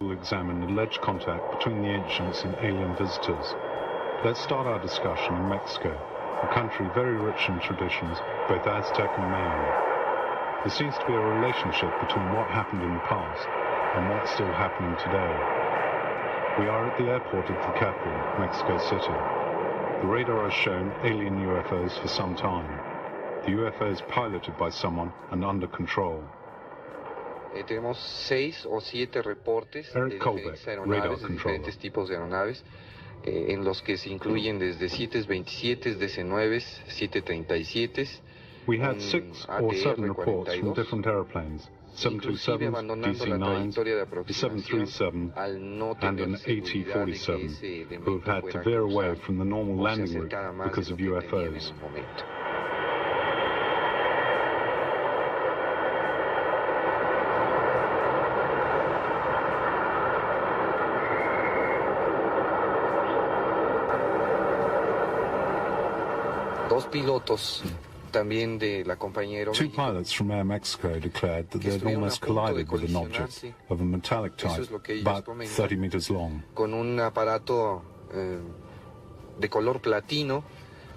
will examine alleged contact between the ancients and alien visitors. Let's start our discussion in Mexico, a country very rich in traditions, both Aztec and Mayan. There seems to be a relationship between what happened in the past and what's still happening today. We are at the airport of the capital, Mexico City. The radar has shown alien UFOs for some time. The UFO is piloted by someone and under control. Tenemos 6 o 7 reportes de diferentes aeronaves, de diferentes tipos de aeronaves, en los que se incluyen desde 727, DC-9, 737. We had 6 or 7 reports from different airplanes, 727, DC-9, 737, and an AT-47, who have had to veer away from the normal landing route because of UFOs. Two pilots from Air Mexico declared that they had almost collided with an object of a metallic type, about 30 meters long. Con un aparato de color platino,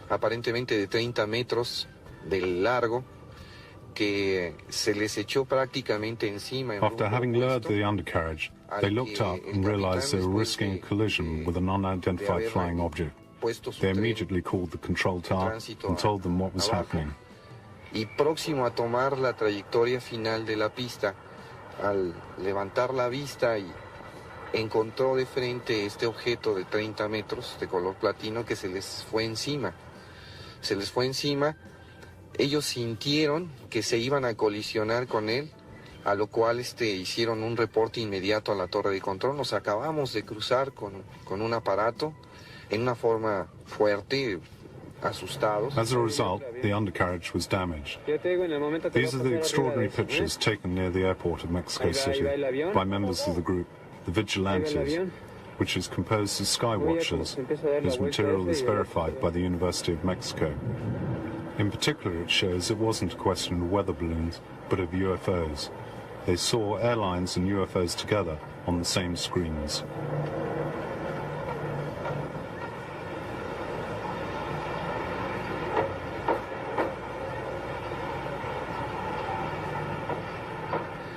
aparentemente de 30 metros de largo, que se les echó prácticamente encima. After having lowered the undercarriage, they looked up and realized they were risking a collision with an unidentified flying object. They immediately called the control tower and told them what was happening. Y próximo a tomar la trayectoria final de la pista, al levantar la vista y encontró de frente este objeto de 30 metros de color platino que se les fue encima. Se les fue encima, ellos sintieron que se iban a colisionar con él, a lo cual hicieron un reporte inmediato a la torre de control. Nos acabamos de cruzar con un aparato en una forma fuerte, asustados. As a result, the undercarriage was damaged. These are the extraordinary pictures taken near the airport of Mexico City by members of the group, the Vigilantes, which is composed of sky watchers, whose material is verified by the University of Mexico. In particular, it shows it wasn't a question of weather balloons, but of UFOs. They saw airlines and UFOs together on the same screens.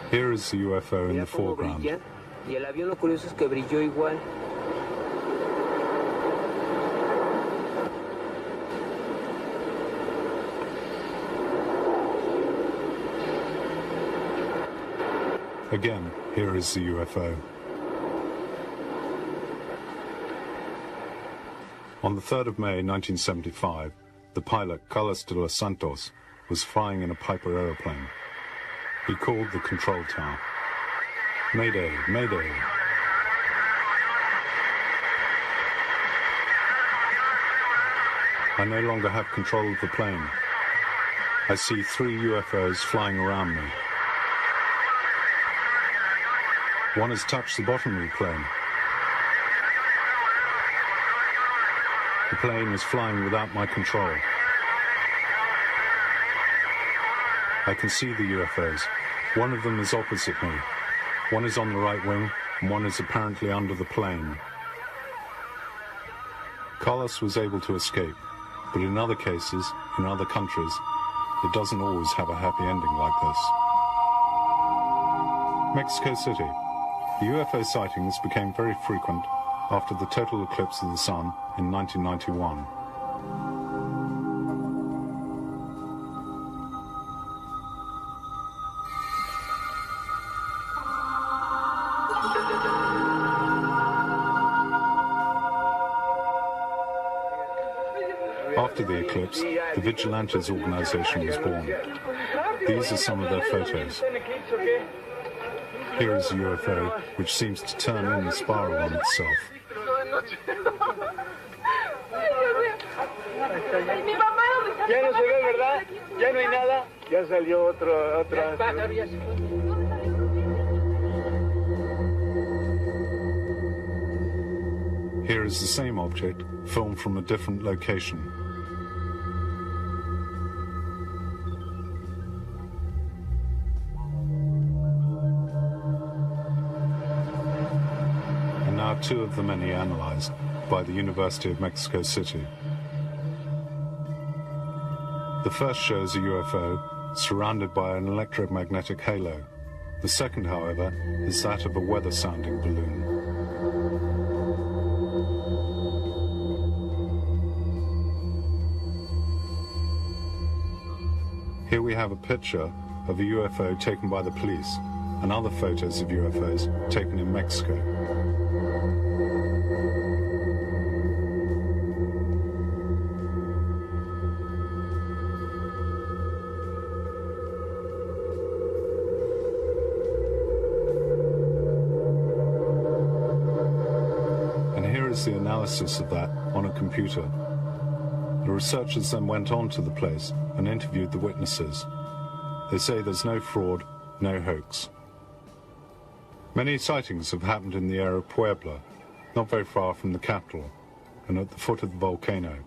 Here is the UFO in the foreground. Y el avión, lo curioso es que brilló igual. Again, here is the UFO. On the 3rd of May 1975, the pilot Carlos de los Santos was flying in a Piper aeroplane. He called the control tower. Mayday, mayday. I no longer have control of the plane. I see 3 UFOs flying around me. One has touched the bottom of the plane. The plane is flying without my control. I can see the UFOs. One of them is opposite me. One is on the right wing, and one is apparently under the plane. Carlos was able to escape, but in other cases, in other countries, it doesn't always have a happy ending like this. Mexico City. The UFO sightings became very frequent after the total eclipse of the sun in 1991. After the eclipse, the Vigilantes organization was born. These are some of their photos. Here is a UFO, which seems to turn in and spiral on itself. Ya no se ve, ¿verdad? Ya no hay nada. Ya salió otra. Here is the same object, filmed from a different location. now two of the many analyzed by the University of Mexico City. The first shows a UFO surrounded by an electromagnetic halo. The second, however, is that of a weather-sounding balloon. Here we have a picture of a UFO taken by the police and other photos of UFOs taken in Mexico. And here is the analysis of that on a computer. The researchers then went on to the place and interviewed the witnesses. They say there's no fraud, no hoax. Many sightings have happened in the area of Puebla, not very far from the capital, and at the foot of the volcano.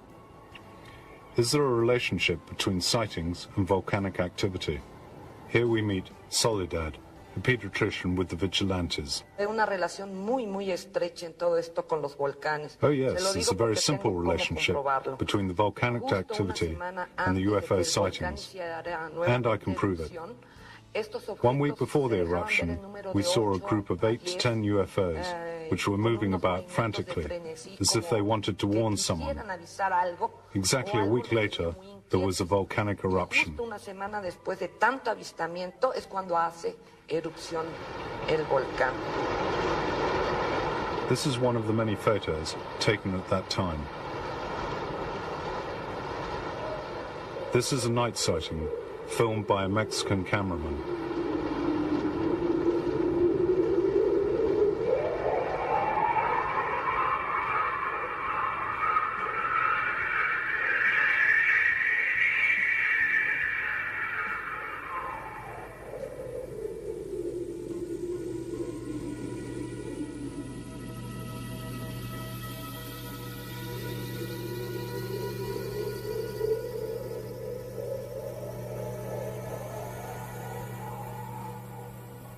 Is there a relationship between sightings and volcanic activity? Here we meet Soledad, a pediatrician with the vigilantes. Una relación muy, muy estrecha en todo esto con los volcanes. Oh yes, there's a very simple relationship between the volcanic activity and the UFO sightings, and I can prove it. 1 week before the eruption, we saw a group of 8 to 10 UFOs, which were moving about frantically, as if they wanted to warn someone. Exactly a week later, there was a volcanic eruption. Una semana después de tanto avistamiento es cuando hace erupción el volcán. This is one of the many photos taken at that time. This is a night sighting filmed by a Mexican cameraman.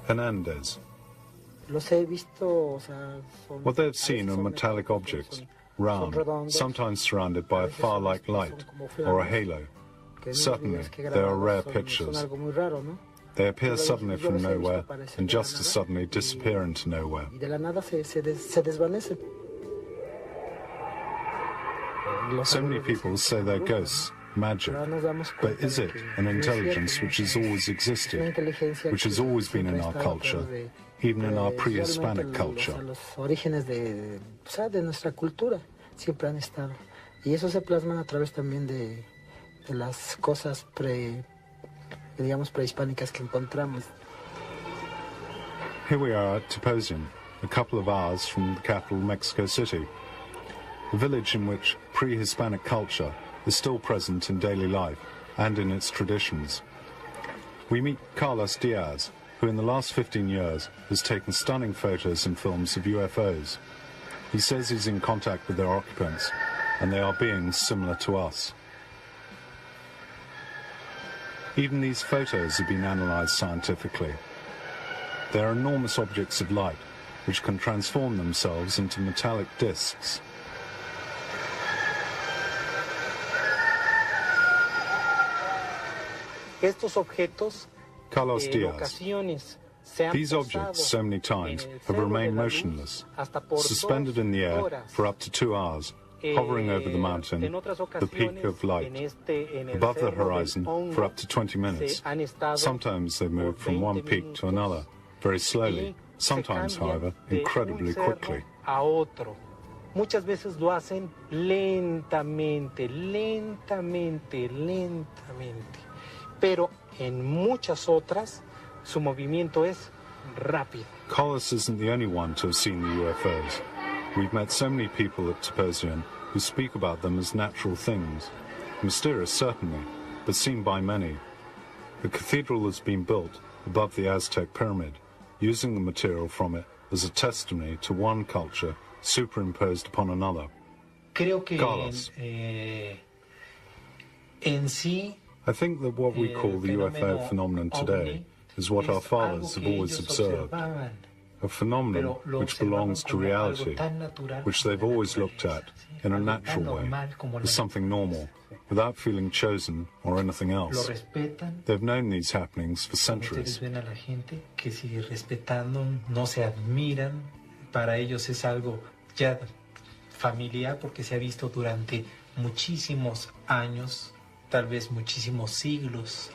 Hernandez. What they have seen are metallic objects, round, sometimes surrounded by a fire-like light or a halo. Certainly, they are rare pictures. They appear suddenly from nowhere and just as suddenly disappear into nowhere. So many people say they're ghosts, magic, but is it an intelligence which has always existed, which has always been in our culture, even in our pre-Hispanic culture? Y eso se plasman a través también de las cosas prehispánicas que encontramos. Here we are at Tepoztlán, a couple of hours from the capital, Mexico City, a village in which pre-Hispanic culture is still present in daily life and in its traditions. We meet Carlos Diaz, who in the last 15 years has taken stunning photos and films of UFOs. He says he's in contact with their occupants, and they are beings similar to us. Even these photos have been analyzed scientifically. They are enormous objects of light, which can transform themselves into metallic discs. Carlos Diaz. These objects, so many times, have remained motionless, suspended in the air for up to 2 hours, hovering over the mountain, the peak of light, above the horizon for up to 20 minutes. Sometimes they move from one peak to another, very slowly, sometimes, however, incredibly quickly. Muchas veces lo hacen lentamente, lentamente, lentamente. Pero en muchas otras, su movimiento es rápido. Carlos isn't the only one to have seen the UFOs. We've met so many people at Tepoztlán who speak about them as natural things. Mysterious, certainly, but seen by many. A cathedral has been built above the Aztec pyramid, using the material from it as a testimony to one culture superimposed upon another. Creo que Carlos. En sí, I think that what we call the UFO phenomenon today is what our fathers have always observed. a phenomenon which belongs to reality, which they've always looked at in a natural way, as something normal, without feeling chosen or anything else. They've known these happenings for centuries. Para ellos es algo ya familiar porque se ha visto durante muchísimos años, tal vez muchísimos siglos.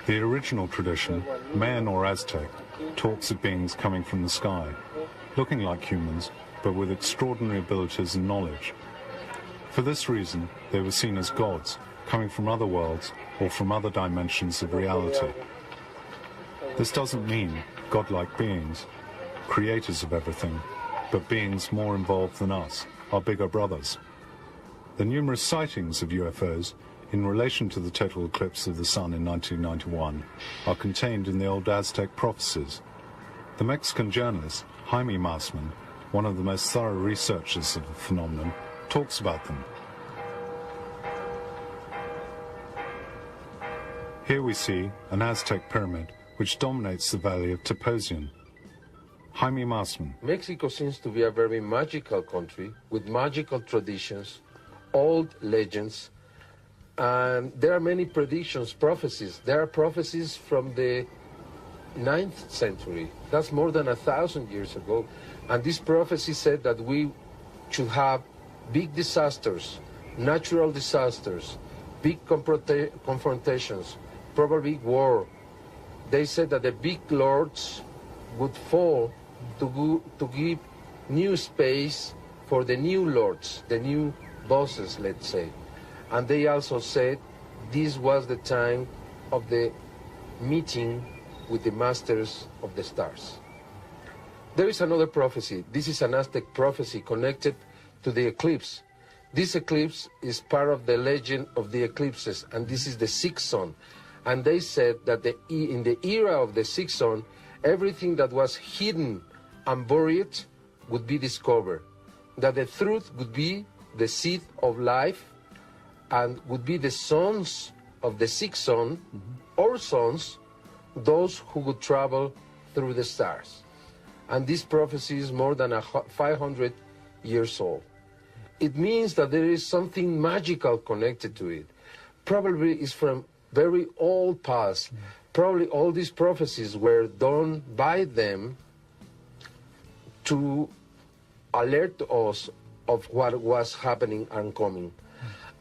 The original tradition, Mayan or Aztec, talks of beings coming from the sky, looking like humans, but with extraordinary abilities and knowledge. For this reason, they were seen as gods, coming from other worlds or from other dimensions of reality. This doesn't mean godlike beings, creators of everything, but beings more involved than us, our bigger brothers. The numerous sightings of UFOs in relation to the total eclipse of the sun in 1991 are contained in the old Aztec prophecies. The Mexican journalist Jaime Mausman, one of the most thorough researchers of the phenomenon, talks about them. Here we see an Aztec pyramid which dominates the valley of Teposian. Jaime Mausman. Mexico seems to be a very magical country with magical traditions, old legends, and there are many predictions, prophecies. There are prophecies from the 9th century. That's more than 1,000 years ago. And this prophecy said that we should have big disasters, natural disasters, big confrontations, probably war. They said that the big lords would fall to give new space for the new lords, the new bosses, let's say. And they also said this was the time of the meeting with the masters of the stars. There is another prophecy. This is an Aztec prophecy connected to the eclipse. This eclipse is part of the legend of the eclipses, and this is the sixth sun. And they said that in the era of the sixth sun, everything that was hidden and buried would be discovered. That the truth would be the seed of life and would be the sons of the sixth sun, or sons, those who would travel through the stars. And this prophecy is more than 500 years old. It means that there is something magical connected to it. Probably it's from very old past. Probably all these prophecies were done by them to alert us of what was happening and coming.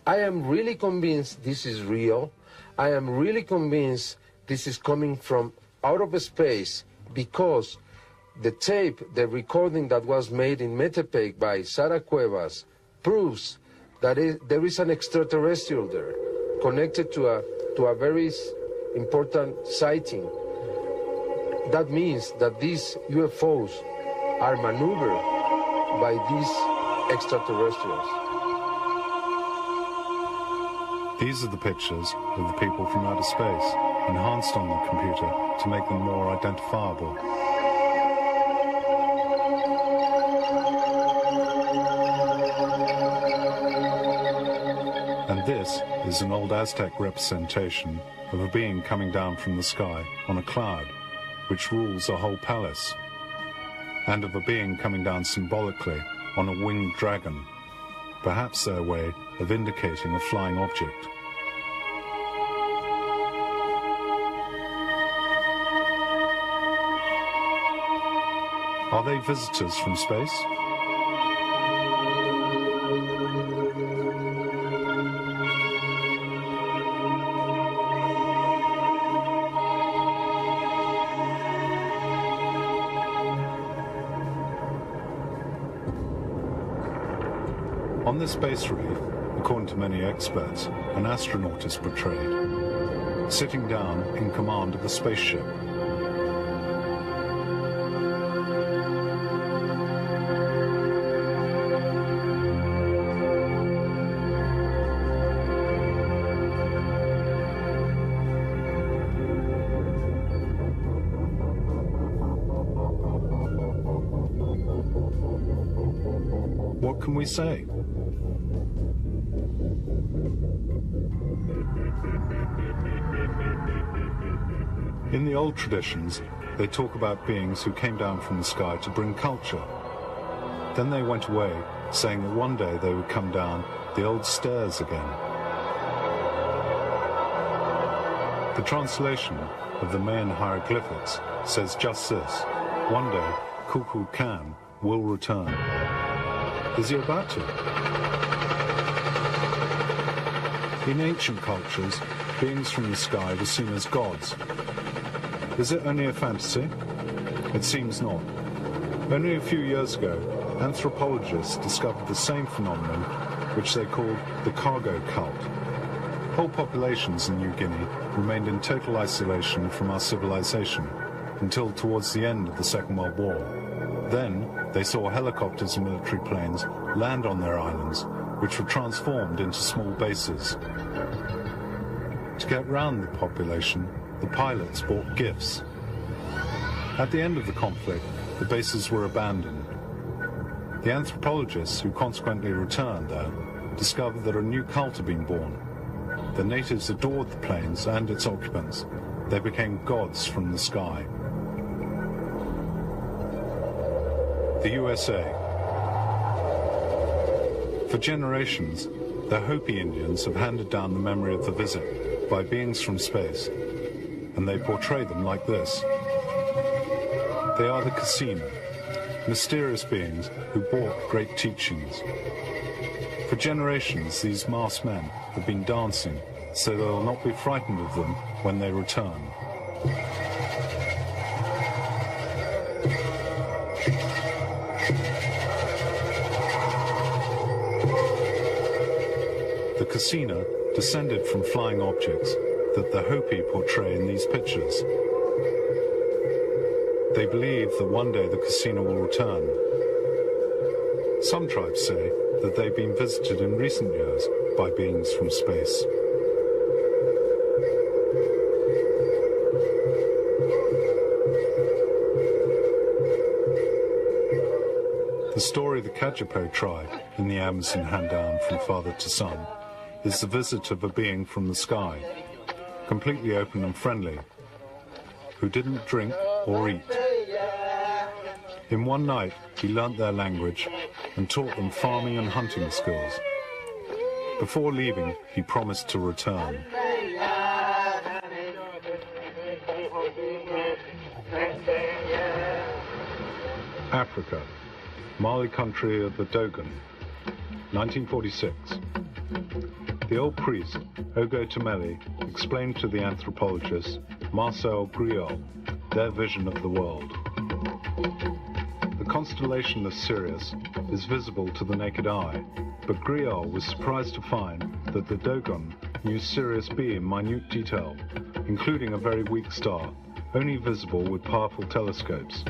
I am really convinced this is real. I am really convinced this is coming from out of space, because the tape, the recording that was made in Metepec by Sara Cuevas proves that there is an extraterrestrial there connected to a very important sighting. That means that these UFOs are maneuvered by these extraterrestrials. These are the pictures of the people from outer space, enhanced on the computer to make them more identifiable. And this is an old Aztec representation of a being coming down from the sky on a cloud, which rules a whole palace, and of a being coming down symbolically on a winged dragon, perhaps their way of indicating a flying object. Are they visitors from space? On this base reef, according to many experts, an astronaut is portrayed, sitting down in command of a spaceship. What can we say? In the old traditions, they talk about beings who came down from the sky to bring culture. Then they went away, saying that one day they would come down the old stairs again. The translation of the Mayan hieroglyphics says just this: one day, Kukulkan will return. Is he about to? In ancient cultures, beings from the sky were seen as gods. Is it only a fantasy? It seems not. Only a few years ago, anthropologists discovered the same phenomenon, which they called the cargo cult. Whole populations in New Guinea remained in total isolation from our civilization until towards the end of the Second World War. Then they saw helicopters and military planes land on their islands, which were transformed into small bases. To get round the population, the pilots bought gifts. At the end of the conflict, the bases were abandoned. The anthropologists who consequently returned there discovered that a new cult had been born. The natives adored the planes and its occupants. They became gods from the sky. The USA. For generations, the Hopi Indians have handed down the memory of the visit by beings from space, and they portray them like this. They are the Casina, mysterious beings who brought great teachings. For generations, these masked men have been dancing, so they will not be frightened of them when they return. The Casina descended from flying objects that the Hopi portray in these pictures. They believe that one day the Casina will return. Some tribes say that they've been visited in recent years by beings from space. The story of the Kajipo tribe in the Amazon hand down from father to son is the visit of a being from the sky, completely open and friendly, who didn't drink or eat. In one night, he learnt their language and taught them farming and hunting skills. Before leaving, he promised to return. Africa, Mali country of the Dogon, 1946. The old priest, Ogo Tomeli, explained to the anthropologist Marcel Griol their vision of the world. The constellation of Sirius is visible to the naked eye, but Griol was surprised to find that the Dogon knew Sirius B in minute detail, including a very weak star, only visible with powerful telescopes.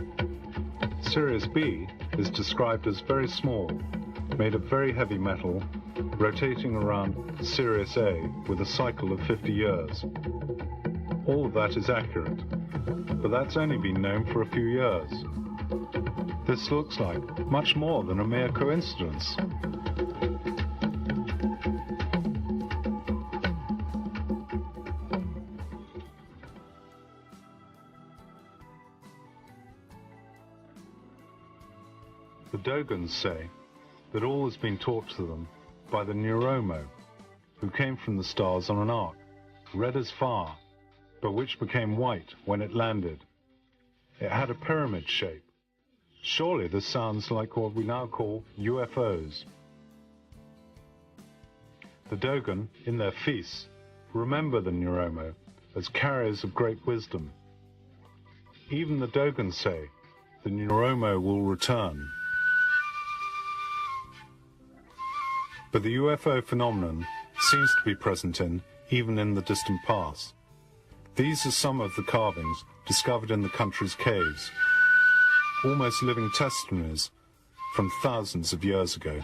Sirius B is described as very small, made of very heavy metal, rotating around Sirius A with a cycle of 50 years. All of that is accurate, but that's only been known for a few years. This looks like much more than a mere coincidence. The Dogons say that all has been taught to them by the Neuromo, who came from the stars on an arc, red as fire, but which became white when it landed. It had a pyramid shape. Surely this sounds like what we now call UFOs. The Dogon, in their feasts, remember the Neuromo as carriers of great wisdom. Even the Dogons say the Neuromo will return. But the UFO phenomenon seems to be present even in the distant past. These are some of the carvings discovered in the country's caves, almost living testimonies from thousands of years ago.